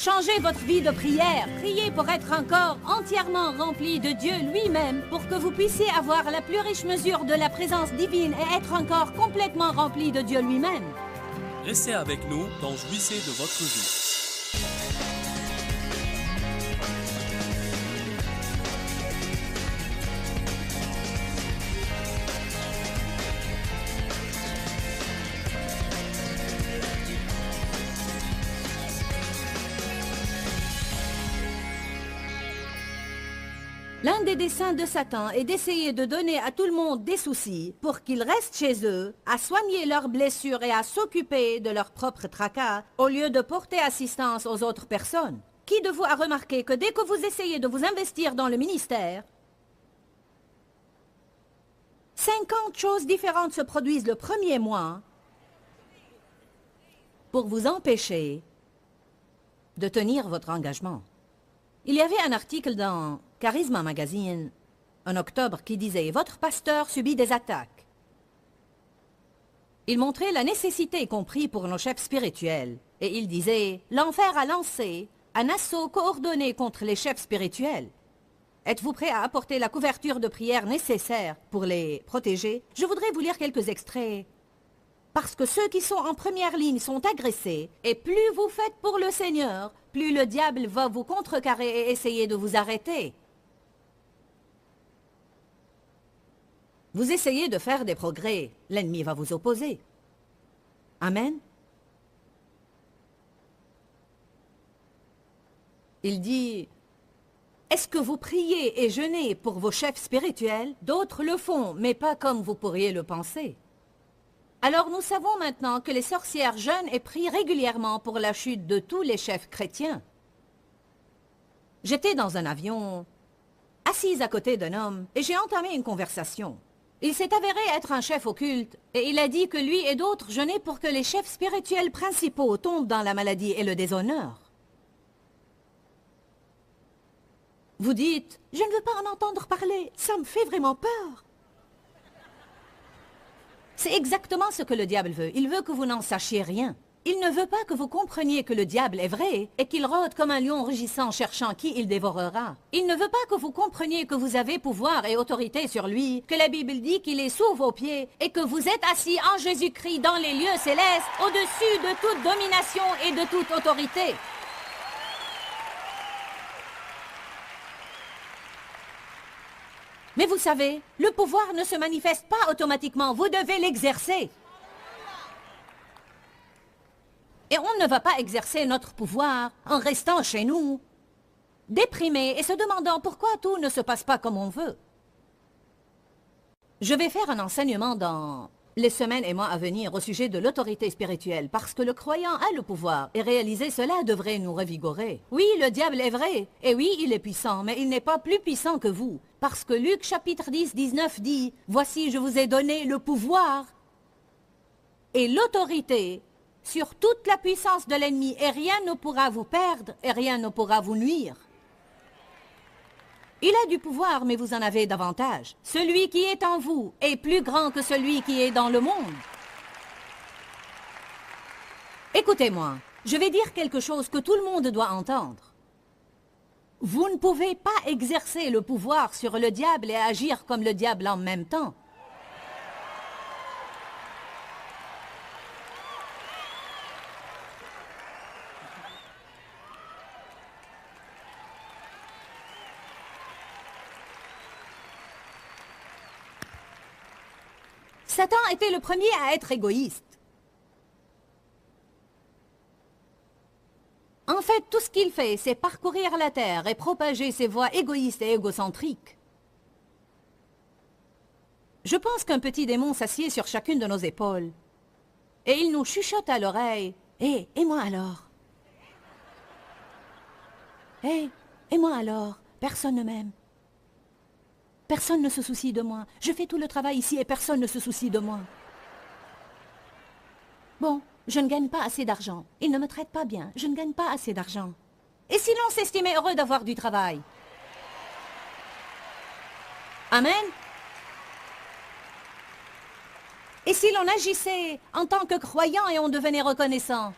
Changez votre vie de prière. Priez pour être encore entièrement rempli de Dieu lui-même, pour que vous puissiez avoir la plus riche mesure de la présence divine et être encore complètement rempli de Dieu lui-même. Restez avec nous dans Jouissez de votre vie. L'un des desseins de Satan est d'essayer de donner à tout le monde des soucis pour qu'ils restent chez eux, à soigner leurs blessures et à s'occuper de leurs propres tracas, au lieu de porter assistance aux autres personnes. Qui de vous a remarqué que dès que vous essayez de vous investir dans le ministère, 50 choses différentes se produisent le premier mois pour vous empêcher de tenir votre engagement? Il y avait un article dans Charisma Magazine en octobre qui disait « Votre pasteur subit des attaques ». Il montrait la nécessité comprise pour nos chefs spirituels et il disait « L'enfer a lancé un assaut coordonné contre les chefs spirituels. Êtes-vous prêts à apporter la couverture de prière nécessaire pour les protéger ?» Je voudrais vous lire quelques extraits. Parce que ceux qui sont en première ligne sont agressés, et plus vous faites pour le Seigneur, plus le diable va vous contrecarrer et essayer de vous arrêter. Vous essayez de faire des progrès, l'ennemi va vous opposer. Amen. Il dit, est-ce que vous priez et jeûnez pour vos chefs spirituels? D'autres le font, mais pas comme vous pourriez le penser. Alors nous savons maintenant que les sorcières jeûnent et prient régulièrement pour la chute de tous les chefs chrétiens. J'étais dans un avion, assise à côté d'un homme, et j'ai entamé une conversation. Il s'est avéré être un chef occulte, et il a dit que lui et d'autres jeûnaient pour que les chefs spirituels principaux tombent dans la maladie et le déshonneur. Vous dites, je ne veux pas en entendre parler, ça me fait vraiment peur. C'est exactement ce que le diable veut. Il veut que vous n'en sachiez rien. Il ne veut pas que vous compreniez que le diable est vrai et qu'il rôde comme un lion rugissant cherchant qui il dévorera. Il ne veut pas que vous compreniez que vous avez pouvoir et autorité sur lui, que la Bible dit qu'il est sous vos pieds et que vous êtes assis en Jésus-Christ dans les lieux célestes, au-dessus de toute domination et de toute autorité. Mais vous savez, le pouvoir ne se manifeste pas automatiquement, vous devez l'exercer. Et on ne va pas exercer notre pouvoir en restant chez nous, déprimés et se demandant pourquoi tout ne se passe pas comme on veut. Je vais faire un enseignement dans les semaines et mois à venir au sujet de l'autorité spirituelle, parce que le croyant a le pouvoir, et réaliser cela devrait nous revigorer. Oui, le diable est vrai, et oui, il est puissant, mais il n'est pas plus puissant que vous, parce que Luc chapitre 10, 19 dit, « Voici, je vous ai donné le pouvoir et l'autorité sur toute la puissance de l'ennemi, et rien ne pourra vous perdre, et rien ne pourra vous nuire. » Il a du pouvoir, mais vous en avez davantage. Celui qui est en vous est plus grand que celui qui est dans le monde. Écoutez-moi, je vais dire quelque chose que tout le monde doit entendre. Vous ne pouvez pas exercer le pouvoir sur le diable et agir comme le diable en même temps. Satan était le premier à être égoïste. En fait, tout ce qu'il fait, c'est parcourir la terre et propager ses voies égoïstes et égocentriques. Je pense qu'un petit démon s'assied sur chacune de nos épaules. Et il nous chuchote à l'oreille. « Hé, et moi alors? Hé, et moi alors? Personne ne m'aime. Personne ne se soucie de moi. Je fais tout le travail ici et personne ne se soucie de moi. Bon, je ne gagne pas assez d'argent. Ils ne me traitent pas bien. Je ne gagne pas assez d'argent. Et si l'on s'estimait heureux d'avoir du travail? Amen. Et si l'on agissait en tant que croyant et on devenait reconnaissant?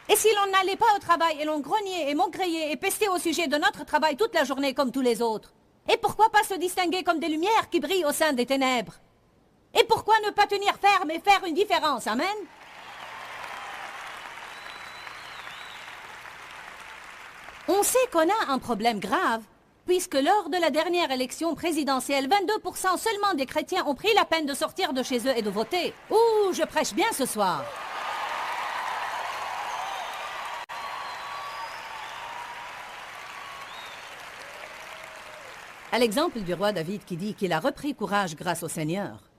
Et si l'on n'allait pas au travail et l'on grognait et maugréait et pestait au sujet de notre travail toute la journée comme tous les autres? Et pourquoi pas se distinguer comme des lumières qui brillent au sein des ténèbres? Et pourquoi ne pas tenir ferme et faire une différence? Amen. On sait qu'on a un problème grave, puisque lors de la dernière élection présidentielle, 22% seulement des chrétiens ont pris la peine de sortir de chez eux et de voter. Ouh, je prêche bien ce soir. À l'exemple du roi David qui dit qu'il a repris courage grâce au Seigneur.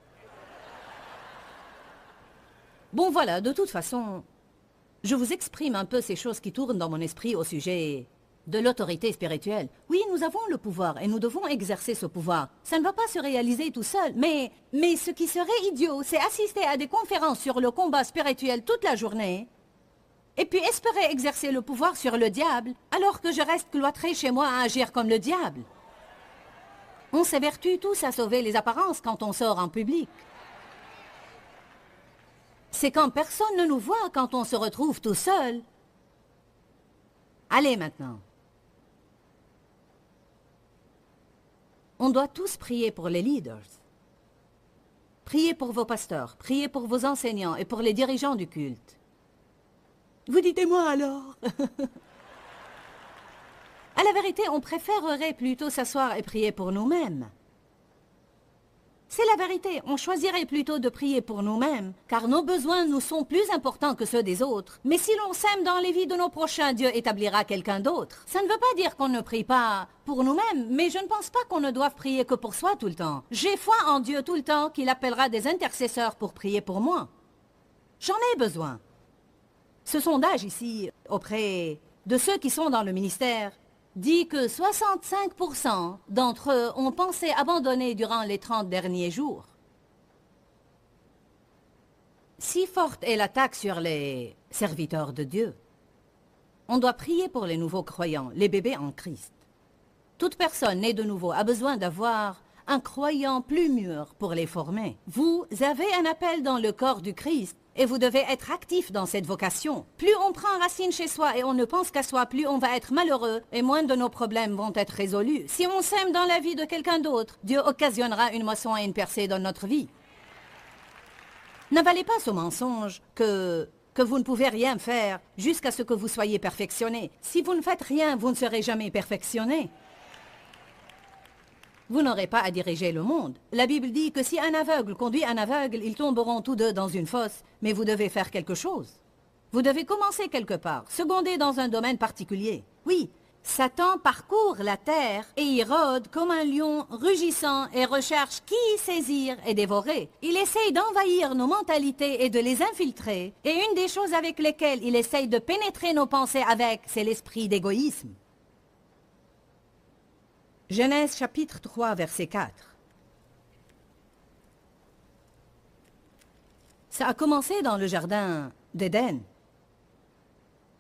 Bon voilà, de toute façon, je vous exprime un peu ces choses qui tournent dans mon esprit au sujet de l'autorité spirituelle. Oui, nous avons le pouvoir et nous devons exercer ce pouvoir. Ça ne va pas se réaliser tout seul, mais ce qui serait idiot, c'est assister à des conférences sur le combat spirituel toute la journée et puis espérer exercer le pouvoir sur le diable alors que je reste cloîtré chez moi à agir comme le diable. On s'évertue tous à sauver les apparences quand on sort en public. C'est quand personne ne nous voit, quand on se retrouve tout seul. Allez maintenant. On doit tous prier pour les leaders. Priez pour vos pasteurs, priez pour vos enseignants et pour les dirigeants du culte. Vous dites-moi alors. À la vérité, on préférerait plutôt s'asseoir et prier pour nous-mêmes. C'est la vérité, on choisirait plutôt de prier pour nous-mêmes, car nos besoins nous sont plus importants que ceux des autres. Mais si l'on sème dans les vies de nos prochains, Dieu établira quelqu'un d'autre. Ça ne veut pas dire qu'on ne prie pas pour nous-mêmes, mais je ne pense pas qu'on ne doive prier que pour soi tout le temps. J'ai foi en Dieu tout le temps qu'il appellera des intercesseurs pour prier pour moi. J'en ai besoin. Ce sondage ici, auprès de ceux qui sont dans le ministère, dit que 65% d'entre eux ont pensé abandonner durant les 30 derniers jours. Si forte est l'attaque sur les serviteurs de Dieu, on doit prier pour les nouveaux croyants, les bébés en Christ. Toute personne née de nouveau a besoin d'avoir un croyant plus mûr pour les former. Vous avez un appel dans le corps du Christ et vous devez être actif dans cette vocation. Plus on prend racine chez soi et on ne pense qu'à soi, plus on va être malheureux et moins de nos problèmes vont être résolus. Si on sème dans la vie de quelqu'un d'autre, Dieu occasionnera une moisson et une percée dans notre vie. N'avalez pas ce mensonge que vous ne pouvez rien faire jusqu'à ce que vous soyez perfectionné. Si vous ne faites rien, vous ne serez jamais perfectionné. Vous n'aurez pas à diriger le monde. La Bible dit que si un aveugle conduit un aveugle, ils tomberont tous deux dans une fosse. Mais vous devez faire quelque chose. Vous devez commencer quelque part, seconder dans un domaine particulier. Oui, Satan parcourt la terre et y rôde comme un lion rugissant et recherche qui saisir et dévorer. Il essaye d'envahir nos mentalités et de les infiltrer. Et une des choses avec lesquelles il essaye de pénétrer nos pensées avec, c'est l'esprit d'égoïsme. Genèse chapitre 3, verset 4. Ça a commencé dans le jardin d'Éden.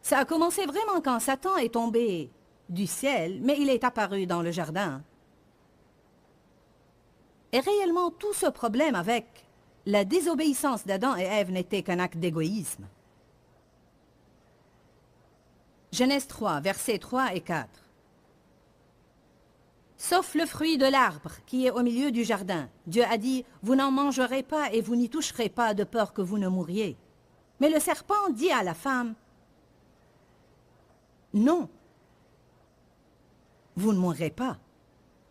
Ça a commencé vraiment quand Satan est tombé du ciel, mais il est apparu dans le jardin. Et réellement, tout ce problème avec la désobéissance d'Adam et Ève n'était qu'un acte d'égoïsme. Genèse 3, versets 3 et 4. Sauf le fruit de l'arbre qui est au milieu du jardin. Dieu a dit, vous n'en mangerez pas et vous n'y toucherez pas de peur que vous ne mouriez. Mais le serpent dit à la femme, non, vous ne mourrez pas.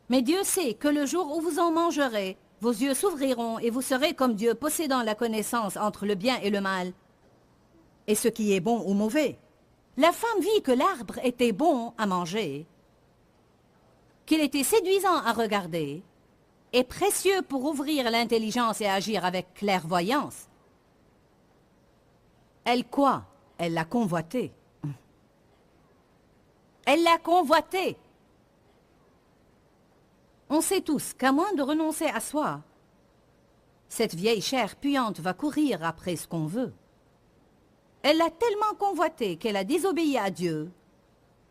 Mais Dieu sait que le jour où vous en mangerez, vos yeux s'ouvriront et vous serez comme Dieu, possédant la connaissance entre le bien et le mal, et ce qui est bon ou mauvais. La femme vit que l'arbre était bon à manger, qu'il était séduisant à regarder et précieux pour ouvrir l'intelligence et agir avec clairvoyance. Elle quoi? Elle l'a convoité. Elle l'a convoité. On sait tous qu'à moins de renoncer à soi, cette vieille chair puante va courir après ce qu'on veut. Elle l'a tellement convoité qu'elle a désobéi à Dieu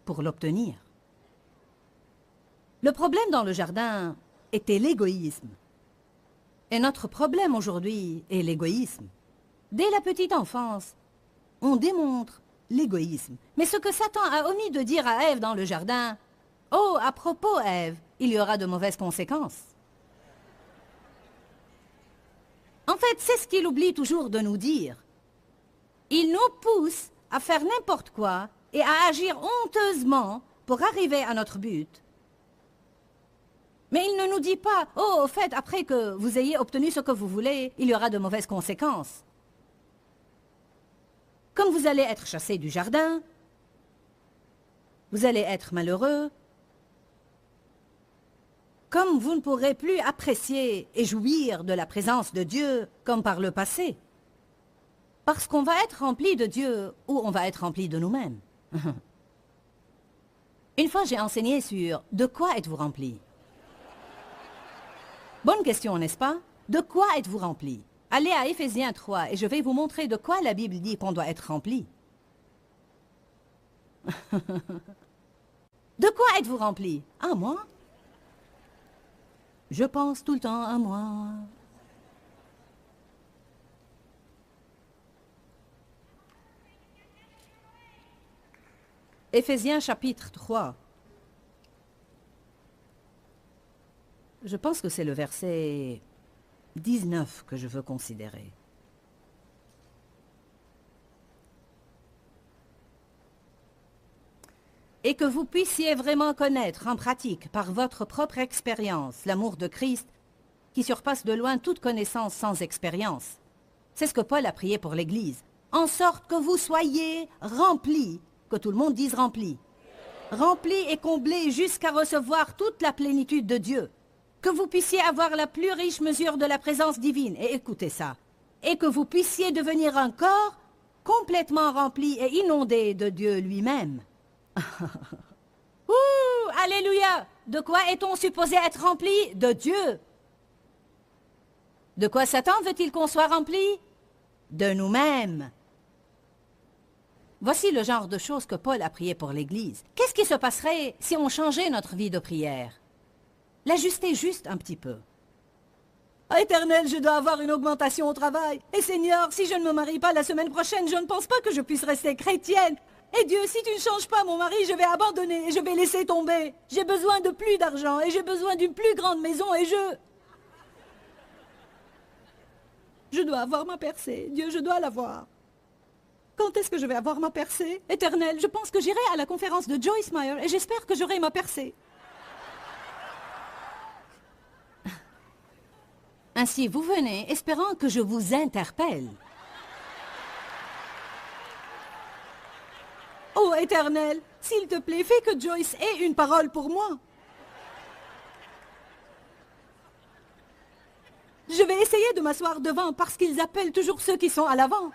pour l'obtenir. Le problème dans le jardin était l'égoïsme. Et notre problème aujourd'hui est l'égoïsme. Dès la petite enfance, on démontre l'égoïsme. Mais ce que Satan a omis de dire à Ève dans le jardin, « Oh, à propos, Ève, il y aura de mauvaises conséquences. » En fait, c'est ce qu'il oublie toujours de nous dire. Il nous pousse à faire n'importe quoi et à agir honteusement pour arriver à notre but. Mais il ne nous dit pas, « Oh, au fait, après que vous ayez obtenu ce que vous voulez, il y aura de mauvaises conséquences. » Comme vous allez être chassé du jardin, vous allez être malheureux, comme vous ne pourrez plus apprécier et jouir de la présence de Dieu comme par le passé. Parce qu'on va être rempli de Dieu ou on va être rempli de nous-mêmes. Une fois, j'ai enseigné sur « De quoi êtes-vous rempli ?» Bonne question, n'est-ce pas? De quoi êtes-vous rempli? Allez à Éphésiens 3 et je vais vous montrer de quoi la Bible dit qu'on doit être rempli. De quoi êtes-vous rempli? À moi? Je pense tout le temps à moi. Éphésiens chapitre 3. Je pense que c'est le verset 19 que je veux considérer. Et que vous puissiez vraiment connaître en pratique, par votre propre expérience, l'amour de Christ qui surpasse de loin toute connaissance sans expérience. C'est ce que Paul a prié pour l'Église. En sorte que vous soyez remplis, que tout le monde dise remplis. Remplis et comblés jusqu'à recevoir toute la plénitude de Dieu. Que vous puissiez avoir la plus riche mesure de la présence divine, et écoutez ça, et que vous puissiez devenir un corps complètement rempli et inondé de Dieu lui-même. Ouh, alléluia! De quoi est-on supposé être rempli? De Dieu. De quoi Satan veut-il qu'on soit rempli? De nous-mêmes. Voici le genre de choses que Paul a prié pour l'Église. Qu'est-ce qui se passerait si on changeait notre vie de prière? L'ajuster juste un petit peu. « Éternel, je dois avoir une augmentation au travail. Et Seigneur, si je ne me marie pas la semaine prochaine, je ne pense pas que je puisse rester chrétienne. Et Dieu, si tu ne changes pas mon mari, je vais abandonner et je vais laisser tomber. J'ai besoin de plus d'argent et j'ai besoin d'une plus grande maison et je dois avoir ma percée. Dieu, je dois l'avoir. Quand est-ce que je vais avoir ma percée? Éternel, je pense que j'irai à la conférence de Joyce Meyer et j'espère que j'aurai ma percée. » Ainsi, vous venez espérant que je vous interpelle. Oh, Éternel, s'il te plaît, fais que Joyce ait une parole pour moi. Je vais essayer de m'asseoir devant parce qu'ils appellent toujours ceux qui sont à l'avant.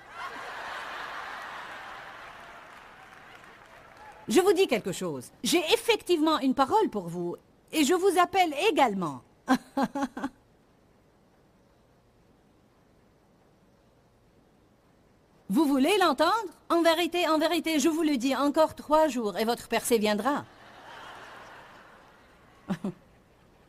Je vous dis quelque chose. J'ai effectivement une parole pour vous et je vous appelle également. Vous voulez l'entendre? En vérité, je vous le dis, encore 3 jours et votre percée viendra.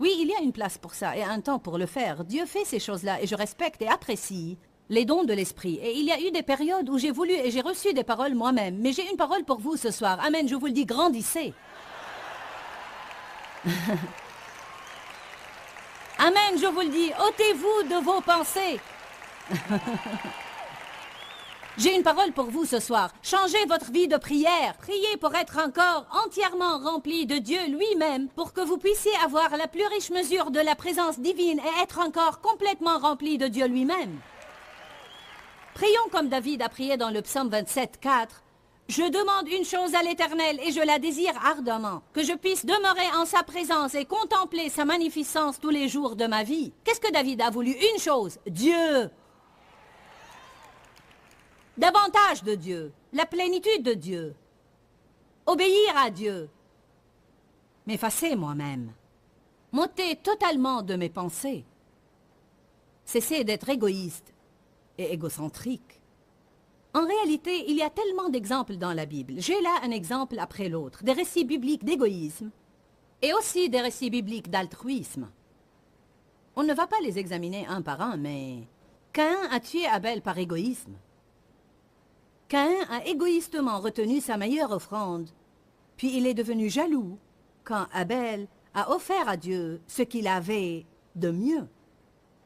Oui, il y a une place pour ça et un temps pour le faire. Dieu fait ces choses-là et je respecte et apprécie les dons de l'esprit. Et il y a eu des périodes où j'ai voulu et j'ai reçu des paroles moi-même. Mais j'ai une parole pour vous ce soir. Amen, je vous le dis, grandissez. Amen, je vous le dis, ôtez-vous de vos pensées. J'ai une parole pour vous ce soir. Changez votre vie de prière. Priez pour être encore entièrement rempli de Dieu lui-même, pour que vous puissiez avoir la plus riche mesure de la présence divine et être encore complètement rempli de Dieu lui-même. Prions comme David a prié dans le psaume 27, 4. « Je demande une chose à l'Éternel et je la désire ardemment, que je puisse demeurer en sa présence et contempler sa magnificence tous les jours de ma vie. » Qu'est-ce que David a voulu? Une chose, Dieu. Davantage de Dieu, la plénitude de Dieu, obéir à Dieu, m'effacer moi-même, m'ôter totalement de mes pensées, cesser d'être égoïste et égocentrique. En réalité, il y a tellement d'exemples dans la Bible. J'ai là un exemple après l'autre, des récits bibliques d'égoïsme et aussi des récits bibliques d'altruisme. On ne va pas les examiner un par un, mais Caïn a tué Abel par égoïsme. Caïn a égoïstement retenu sa meilleure offrande, puis il est devenu jaloux quand Abel a offert à Dieu ce qu'il avait de mieux.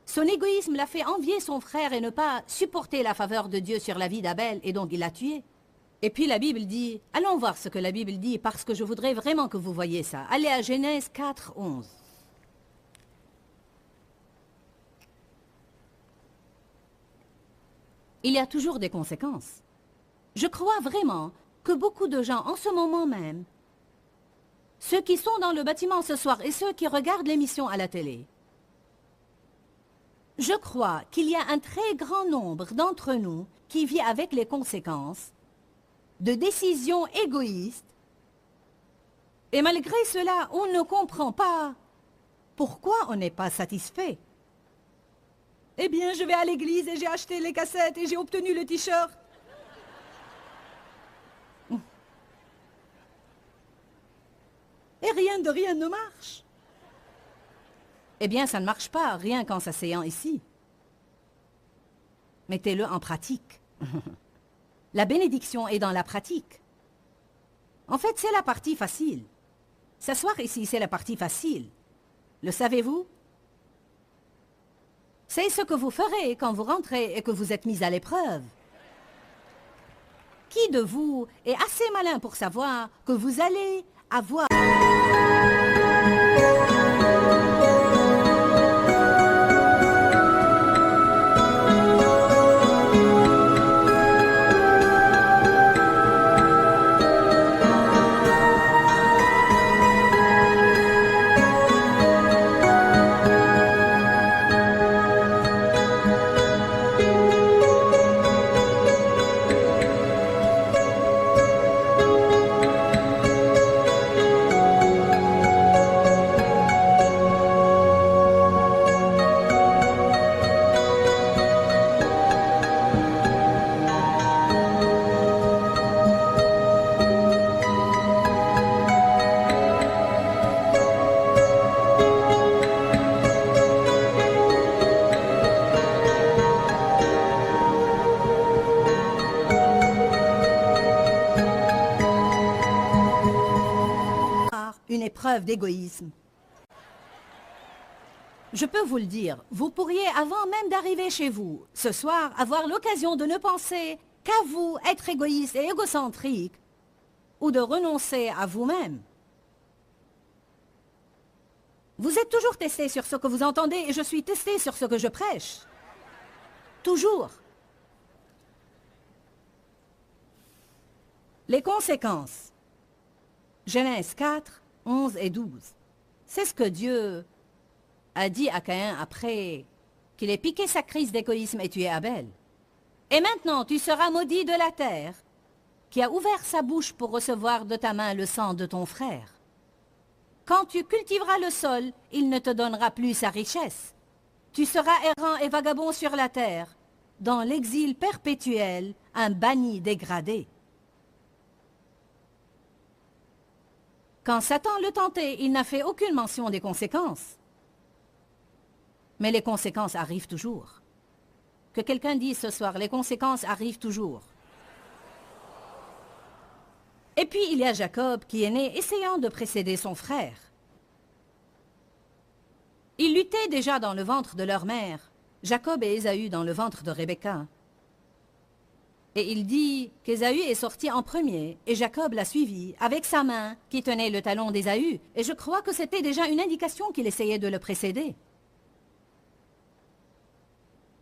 Son égoïsme l'a fait envier son frère et ne pas supporter la faveur de Dieu sur la vie d'Abel, et donc il l'a tué. Et puis la Bible dit, allons voir ce que la Bible dit, parce que je voudrais vraiment que vous voyiez ça. Allez à Genèse 4, 11. Il y a toujours des conséquences. Je crois vraiment que beaucoup de gens en ce moment même, ceux qui sont dans le bâtiment ce soir et ceux qui regardent l'émission à la télé, je crois qu'il y a un très grand nombre d'entre nous qui vit avec les conséquences de décisions égoïstes, et malgré cela, on ne comprend pas pourquoi on n'est pas satisfait. Eh bien, je vais à l'église et j'ai acheté les cassettes et j'ai obtenu le t-shirt. Et rien de rien ne marche. Eh bien, ça ne marche pas, rien qu'en s'asseyant ici. Mettez-le en pratique. La bénédiction est dans la pratique. En fait, c'est la partie facile. S'asseoir ici, c'est la partie facile. Le savez-vous? C'est ce que vous ferez quand vous rentrez et que vous êtes mis à l'épreuve. Qui de vous est assez malin pour savoir que vous allez avoir... une épreuve d'égoïsme. Je peux vous le dire, vous pourriez, avant même d'arriver chez vous, ce soir, avoir l'occasion de ne penser qu'à vous, être égoïste et égocentrique, ou de renoncer à vous-même. Vous êtes toujours testé sur ce que vous entendez et je suis testé sur ce que je prêche. Toujours. Les conséquences. Genèse 4, 11 et 12. C'est ce que Dieu a dit à Caïn après qu'il ait piqué sa crise d'égoïsme et tué Abel. Et maintenant tu seras maudit de la terre, qui a ouvert sa bouche pour recevoir de ta main le sang de ton frère. Quand tu cultiveras le sol, il ne te donnera plus sa richesse. Tu seras errant et vagabond sur la terre, dans l'exil perpétuel, un banni dégradé. Quand Satan le tentait, il n'a fait aucune mention des conséquences. Mais les conséquences arrivent toujours. Que quelqu'un dise ce soir, les conséquences arrivent toujours. Et puis il y a Jacob qui est né essayant de précéder son frère. Ils luttaient déjà dans le ventre de leur mère, Jacob et Ésaü dans le ventre de Rebecca. Et il dit qu'Ésaü est sorti en premier, et Jacob l'a suivi, avec sa main qui tenait le talon d'Ésaü, et je crois que c'était déjà une indication qu'il essayait de le précéder.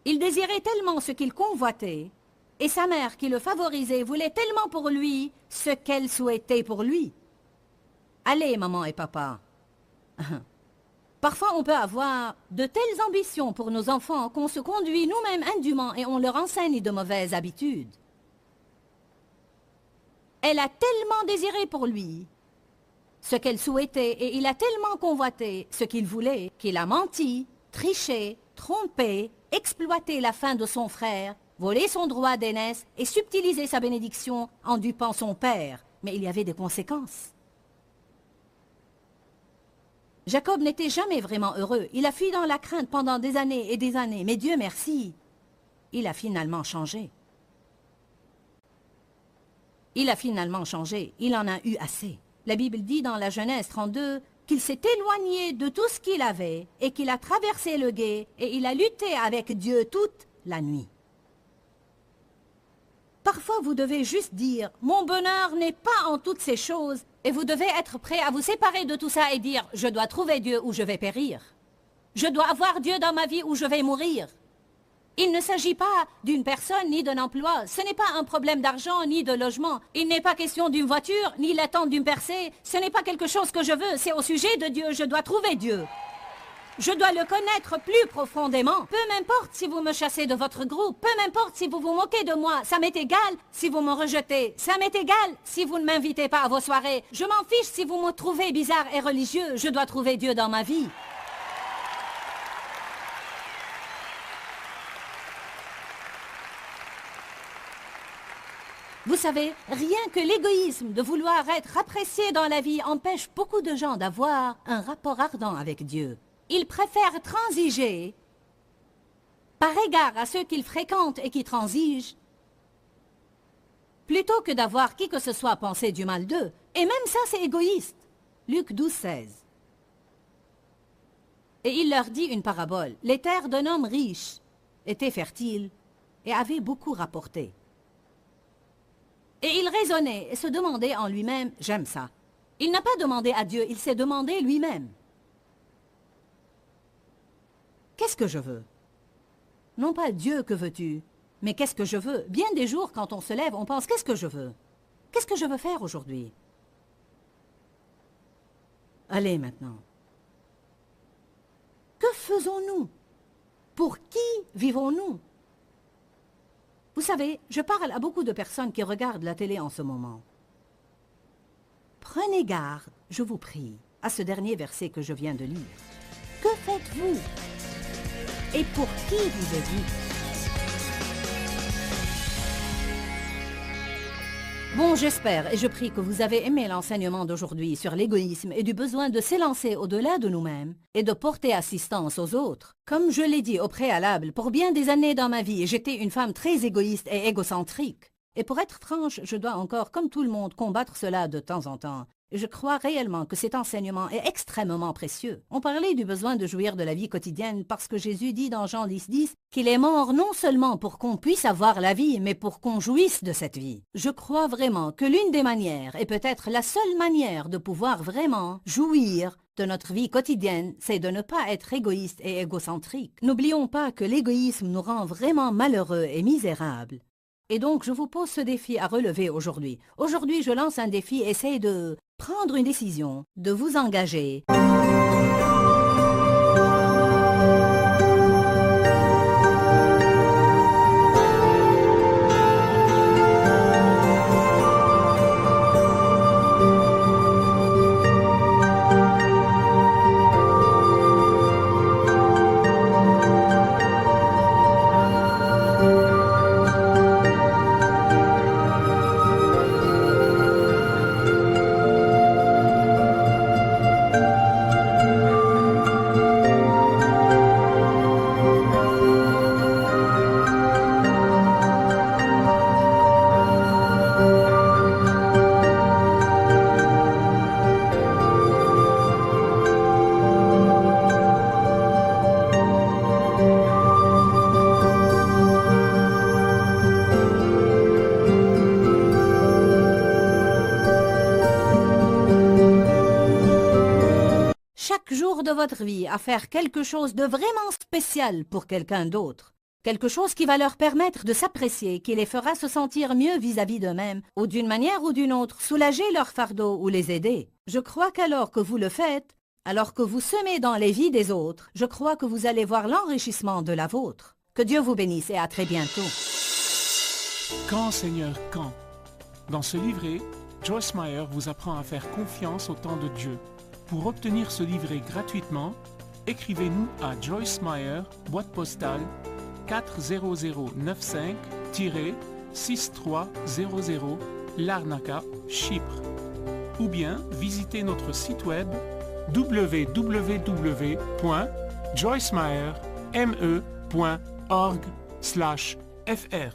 Il désirait tellement ce qu'il convoitait, et sa mère qui le favorisait voulait tellement pour lui ce qu'elle souhaitait pour lui. Allez, maman et papa. Parfois, on peut avoir de telles ambitions pour nos enfants qu'on se conduit nous-mêmes indûment et on leur enseigne de mauvaises habitudes. Elle a tellement désiré pour lui ce qu'elle souhaitait et il a tellement convoité ce qu'il voulait qu'il a menti, triché, trompé, exploité la faim de son frère, volé son droit d'aînesse et subtilisé sa bénédiction en dupant son père. Mais il y avait des conséquences. Jacob n'était jamais vraiment heureux. Il a fui dans la crainte pendant des années et des années. Mais Dieu merci, il a finalement changé. Il a finalement changé, il en a eu assez. La Bible dit dans la Genèse 32 qu'il s'est éloigné de tout ce qu'il avait et qu'il a traversé le gué et il a lutté avec Dieu toute la nuit. Parfois, vous devez juste dire « Mon bonheur n'est pas en toutes ces choses » et vous devez être prêt à vous séparer de tout ça et dire « Je dois trouver Dieu ou je vais périr. Je dois avoir Dieu dans ma vie ou je vais mourir. » Il ne s'agit pas d'une personne ni d'un emploi. Ce n'est pas un problème d'argent ni de logement. Il n'est pas question d'une voiture ni l'attente d'une percée. Ce n'est pas quelque chose que je veux. C'est au sujet de Dieu. Je dois trouver Dieu. Je dois le connaître plus profondément. Peu m'importe si vous me chassez de votre groupe. Peu m'importe si vous vous moquez de moi. Ça m'est égal si vous me rejetez. Ça m'est égal si vous ne m'invitez pas à vos soirées. Je m'en fiche si vous me trouvez bizarre et religieux. Je dois trouver Dieu dans ma vie. Vous savez, rien que l'égoïsme de vouloir être apprécié dans la vie empêche beaucoup de gens d'avoir un rapport ardent avec Dieu. Ils préfèrent transiger par égard à ceux qu'ils fréquentent et qui transigent, plutôt que d'avoir qui que ce soit penser du mal d'eux. Et même ça, c'est égoïste. Luc 12, 16. Et il leur dit une parabole. Les terres d'un homme riche étaient fertiles et avaient beaucoup rapporté. Et il raisonnait et se demandait en lui-même, j'aime ça. Il n'a pas demandé à Dieu, il s'est demandé lui-même. Qu'est-ce que je veux? Non pas Dieu, que veux-tu? Mais qu'est-ce que je veux? Bien des jours, quand on se lève, on pense, qu'est-ce que je veux? Qu'est-ce que je veux faire aujourd'hui? Allez maintenant. Que faisons-nous? Pour qui vivons-nous? Vous savez, je parle à beaucoup de personnes qui regardent la télé en ce moment. Prenez garde, je vous prie, à ce dernier verset que je viens de lire. Que faites-vous? Et pour qui vivez-vous? Bon, j'espère et je prie que vous avez aimé l'enseignement d'aujourd'hui sur l'égoïsme et du besoin de s'élancer au-delà de nous-mêmes et de porter assistance aux autres. Comme je l'ai dit au préalable, pour bien des années dans ma vie, j'étais une femme très égoïste et égocentrique. Et pour être franche, je dois encore, comme tout le monde, combattre cela de temps en temps. Et je crois réellement que cet enseignement est extrêmement précieux. On parlait du besoin de jouir de la vie quotidienne parce que Jésus dit dans Jean 10, qu'il est mort non seulement pour qu'on puisse avoir la vie, mais pour qu'on jouisse de cette vie. Je crois vraiment que l'une des manières, et peut-être la seule manière de pouvoir vraiment jouir de notre vie quotidienne, c'est de ne pas être égoïste et égocentrique. N'oublions pas que l'égoïsme nous rend vraiment malheureux et misérables. Et donc, je vous pose ce défi à relever aujourd'hui. Aujourd'hui, je lance un défi, essayez de prendre une décision, de vous engager. Chaque jour de votre vie à faire quelque chose de vraiment spécial pour quelqu'un d'autre. Quelque chose qui va leur permettre de s'apprécier, qui les fera se sentir mieux vis-à-vis d'eux-mêmes, ou d'une manière ou d'une autre, soulager leur fardeau ou les aider. Je crois qu'alors que vous le faites, alors que vous semez dans les vies des autres, je crois que vous allez voir l'enrichissement de la vôtre. Que Dieu vous bénisse et à très bientôt. Quand, Seigneur, quand? Dans ce livret, Joyce Meyer vous apprend à faire confiance au temps de Dieu. Pour obtenir ce livret gratuitement, écrivez-nous à Joyce Meyer, boîte postale 40095-6300 Larnaca, Chypre. Ou bien visitez notre site web www.joycemeyer.org/fr.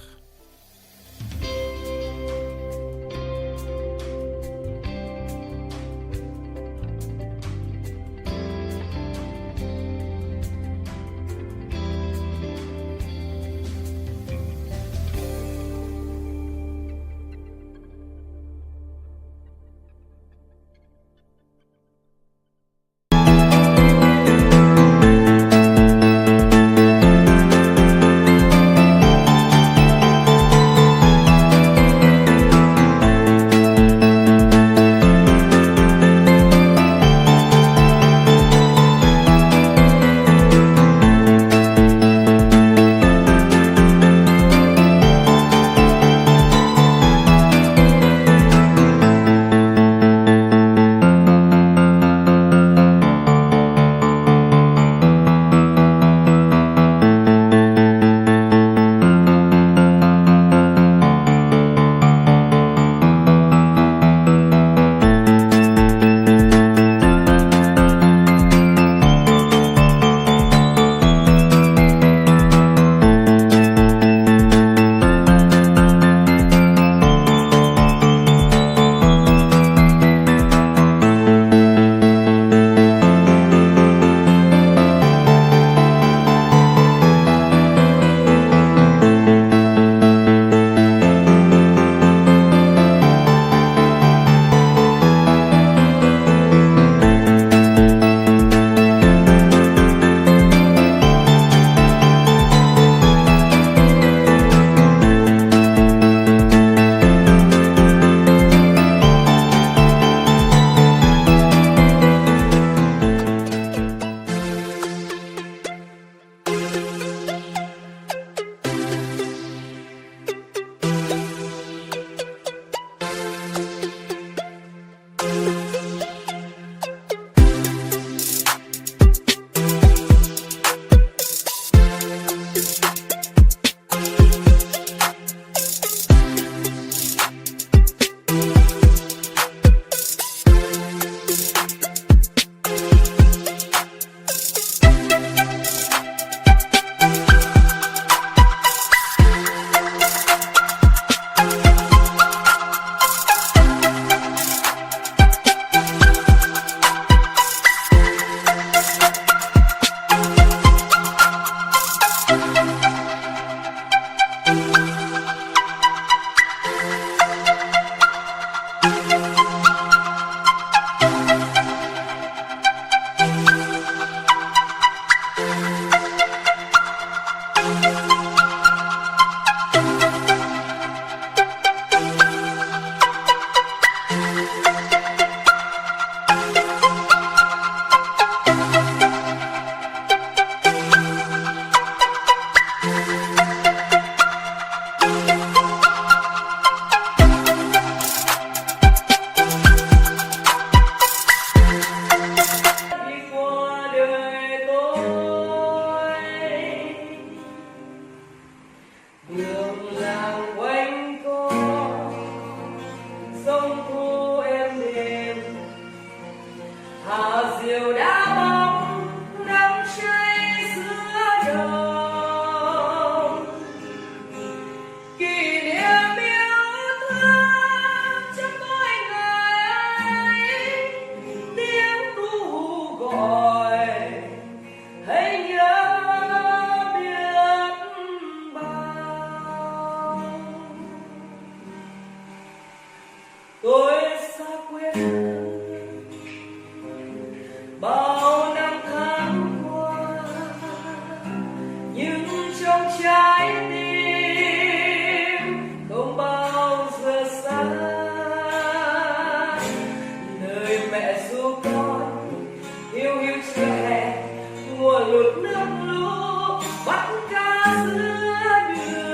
tôi xa quê bao năm tháng qua, nhưng trong trái tim không bao giờ xa. Nơi mẹ ru con hiu hiu chưa hè, mùa lụt nước lũ bắt cá giữa đường.